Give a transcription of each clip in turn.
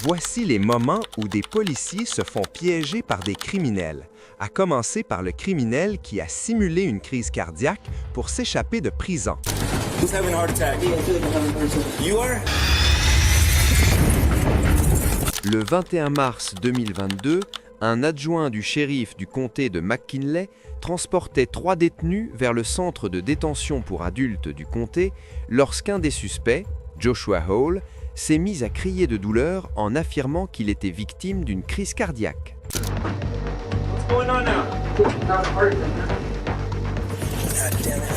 Voici les moments où des policiers se font piéger par des criminels, à commencer par le criminel qui a simulé une crise cardiaque pour s'échapper de prison. Who's having a heart attack? You are? Le 21 mars 2022, un adjoint du shérif du comté de McKinley transportait 3 détenus vers le centre de détention pour adultes du comté lorsqu'un des suspects, Joshua Hall, s'est mis à crier de douleur en affirmant qu'il était victime d'une crise cardiaque. What's going on now? God damn it.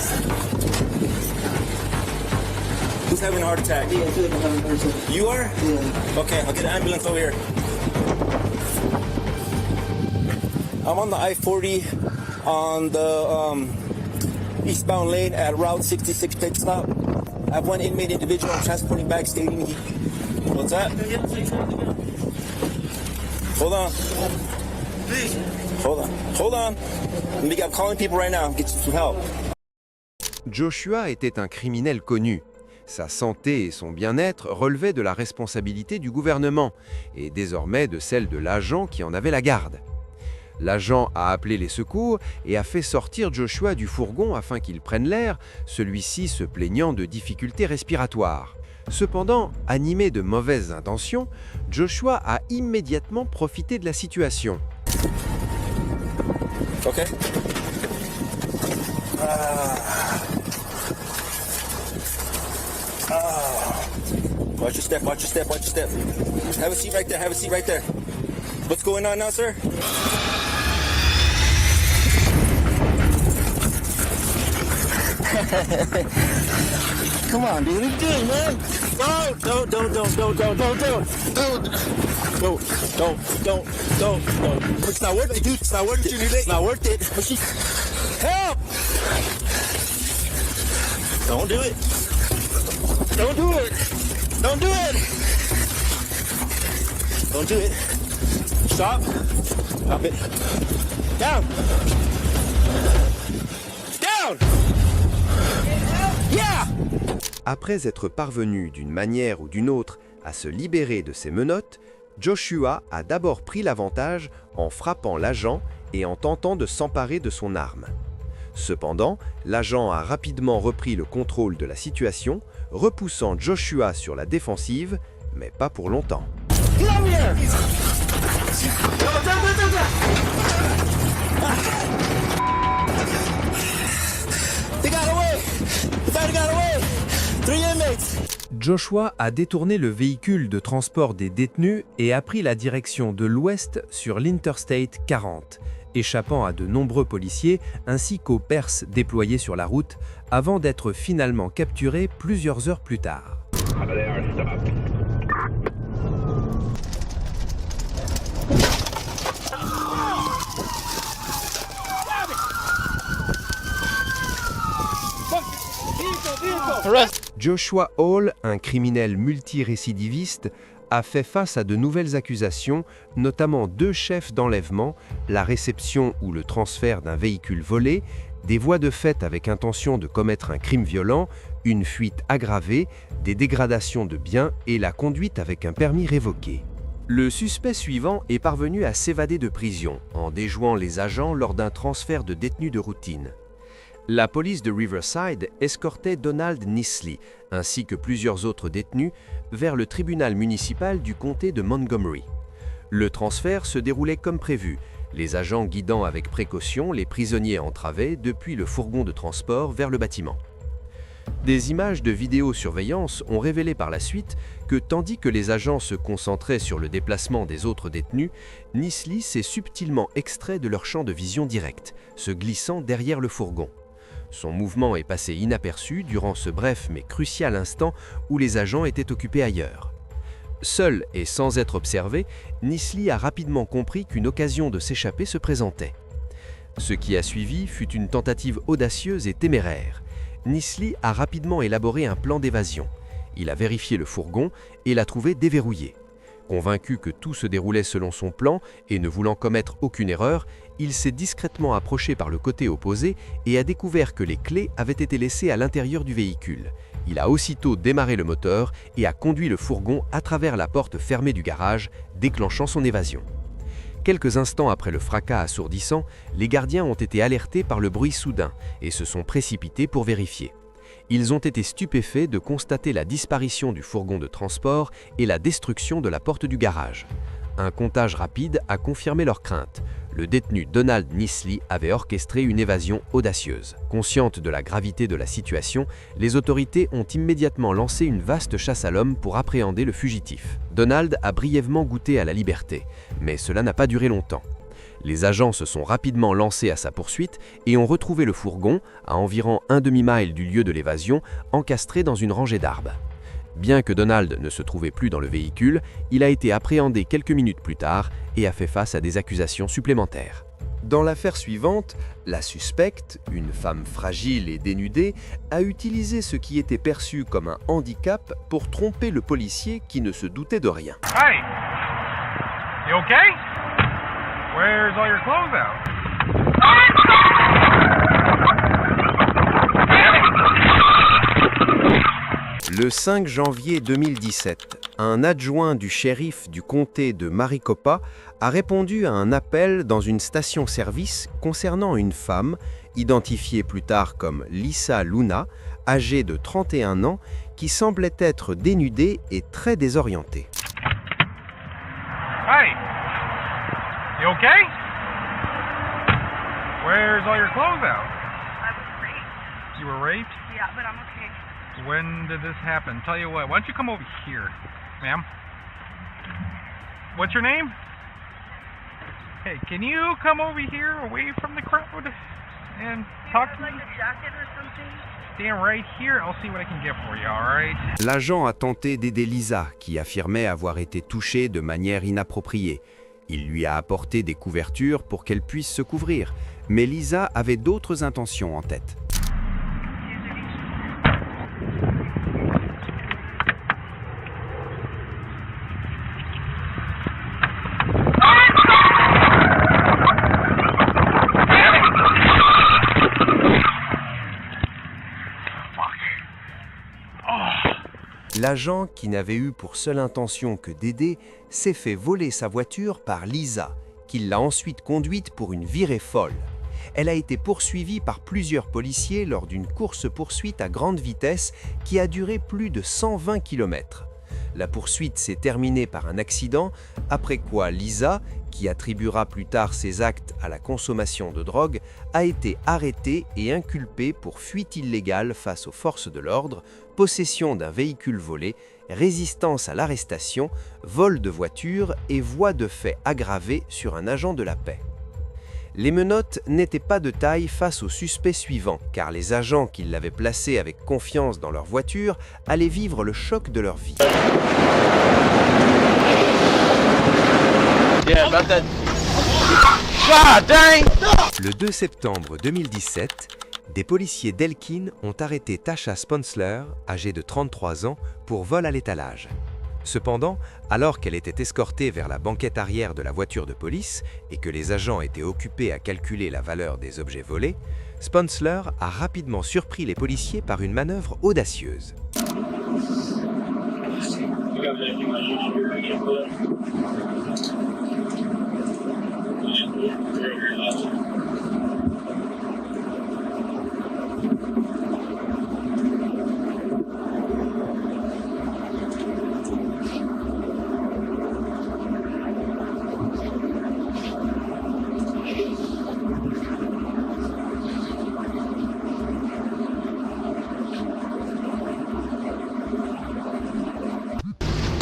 Who's having a heart attack? You are? Okay, I'll get an ambulance over here. I'm on the I-40 on the eastbound lane at Route 66 pit stop. I have one inmate individual I'm transporting back stating he... What's that? Hold on. Please. Hold on. I'm calling people right now. Get you some help. Joshua était un criminel connu. Sa santé et son bien-être relevaient de la responsabilité du gouvernement et désormais de celle de l'agent qui en avait la garde. L'agent a appelé les secours et a fait sortir Joshua du fourgon afin qu'il prenne l'air, celui-ci se plaignant de difficultés respiratoires. Cependant, animé de mauvaises intentions, Joshua a immédiatement profité de la situation. Ok. Watch your step, watch your step, watch your step. Have a seat right there, have a seat right there. What's going on now, sir? Come on, dude, what are you doing, man? Don't. It's not worth it, dude. It's not worth it. It's not worth it. Help! Don't do it. Don't do it. Don't do it. Don't do it. Stop. Stop it. Down. Down. Yeah. Après être parvenu d'une manière ou d'une autre à se libérer de ses menottes, Joshua a d'abord pris l'avantage en frappant l'agent et en tentant de s'emparer de son arme. Cependant, l'agent a rapidement repris le contrôle de la situation, repoussant Joshua sur la défensive, mais pas pour longtemps. Joshua a détourné le véhicule de transport des détenus et a pris la direction de l'ouest sur l'Interstate 40, échappant à de nombreux policiers ainsi qu'aux Perses déployés sur la route, avant d'être finalement capturé plusieurs heures plus tard. Joshua Hall, un criminel multirécidiviste, a fait face à de nouvelles accusations, notamment 2 chefs d'enlèvement, la réception ou le transfert d'un véhicule volé, des voies de fait avec intention de commettre un crime violent, une fuite aggravée, des dégradations de biens et la conduite avec un permis révoqué. Le suspect suivant est parvenu à s'évader de prison en déjouant les agents lors d'un transfert de détenus de routine. La police de Riverside escortait Donald Nisley, ainsi que plusieurs autres détenus, vers le tribunal municipal du comté de Montgomery. Le transfert se déroulait comme prévu, les agents guidant avec précaution les prisonniers entravés depuis le fourgon de transport vers le bâtiment. Des images de vidéosurveillance ont révélé par la suite que tandis que les agents se concentraient sur le déplacement des autres détenus, Nisley s'est subtilement extrait de leur champ de vision direct, se glissant derrière le fourgon. Son mouvement est passé inaperçu durant ce bref mais crucial instant où les agents étaient occupés ailleurs. Seul et sans être observé, Nisley a rapidement compris qu'une occasion de s'échapper se présentait. Ce qui a suivi fut une tentative audacieuse et téméraire. Nisley a rapidement élaboré un plan d'évasion. Il a vérifié le fourgon et l'a trouvé déverrouillé. Convaincu que tout se déroulait selon son plan et ne voulant commettre aucune erreur, il s'est discrètement approché par le côté opposé et a découvert que les clés avaient été laissées à l'intérieur du véhicule. Il a aussitôt démarré le moteur et a conduit le fourgon à travers la porte fermée du garage, déclenchant son évasion. Quelques instants après le fracas assourdissant, les gardiens ont été alertés par le bruit soudain et se sont précipités pour vérifier. Ils ont été stupéfaits de constater la disparition du fourgon de transport et la destruction de la porte du garage. Un comptage rapide a confirmé leurs craintes. Le détenu Donald Nisley avait orchestré une évasion audacieuse. Conscientes de la gravité de la situation, les autorités ont immédiatement lancé une vaste chasse à l'homme pour appréhender le fugitif. Donald a brièvement goûté à la liberté, mais cela n'a pas duré longtemps. Les agents se sont rapidement lancés à sa poursuite et ont retrouvé le fourgon, à environ un demi-mile du lieu de l'évasion, encastré dans une rangée d'arbres. Bien que Donald ne se trouvait plus dans le véhicule, il a été appréhendé quelques minutes plus tard et a fait face à des accusations supplémentaires. Dans l'affaire suivante, la suspecte, une femme fragile et dénudée, a utilisé ce qui était perçu comme un handicap pour tromper le policier qui ne se doutait de rien. Hey! You okay? Where's all your clothes out? Le 5 janvier 2017, un adjoint du shérif du comté de Maricopa a répondu à un appel dans une station-service concernant une femme, identifiée plus tard comme Lisa Luna, âgée de 31 ans, qui semblait être dénudée et très désorientée. Hey! You okay? Where's all your clothes out? I was raped. You were raped? Yeah, but I'm okay. When did this happen? Tell you what, why don't you come over here, ma'am? What's your name? Hey, can you come over here away from the crowd and talk to me? Like a jacket or something? Stand right here, I'll see what I can get for you, alright? L'agent a tenté d'aider Lisa, qui affirmait avoir été touchée de manière inappropriée. Il lui a apporté des couvertures pour qu'elle puisse se couvrir, mais Lisa avait d'autres intentions en tête. L'agent, qui n'avait eu pour seule intention que d'aider, s'est fait voler sa voiture par Lisa, qui l'a ensuite conduite pour une virée folle. Elle a été poursuivie par plusieurs policiers lors d'une course-poursuite à grande vitesse qui a duré plus de 120 km. La poursuite s'est terminée par un accident, après quoi Lisa, qui attribuera plus tard ses actes à la consommation de drogue, a été arrêtée et inculpée pour fuite illégale face aux forces de l'ordre, possession d'un véhicule volé, résistance à l'arrestation, vol de voiture et voie de fait aggravée sur un agent de la paix. Les menottes n'étaient pas de taille face au suspect suivant, car les agents qui l'avaient placé avec confiance dans leur voiture allaient vivre le choc de leur vie. Le 2 septembre 2017, des policiers d'Elkin ont arrêté Tasha Sponsler, âgée de 33 ans, pour vol à l'étalage. Cependant, alors qu'elle était escortée vers la banquette arrière de la voiture de police et que les agents étaient occupés à calculer la valeur des objets volés, Sponsler a rapidement surpris les policiers par une manœuvre audacieuse.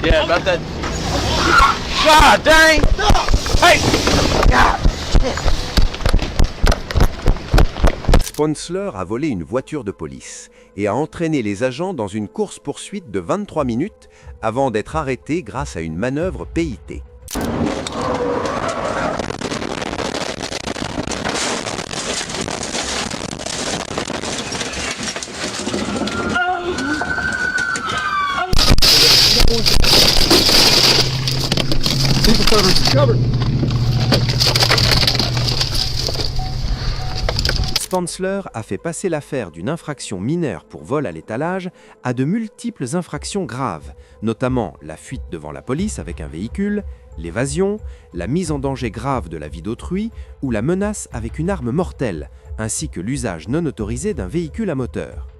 Yeah, about that. God dang! Hey! God! Sponsler a volé une voiture de police et a entraîné les agents dans une course-poursuite de 23 minutes avant d'être arrêté grâce à une manœuvre PIT. Spansler a fait passer l'affaire d'une infraction mineure pour vol à l'étalage à de multiples infractions graves, notamment la fuite devant la police avec un véhicule, l'évasion, la mise en danger grave de la vie d'autrui ou la menace avec une arme mortelle, ainsi que l'usage non autorisé d'un véhicule à moteur.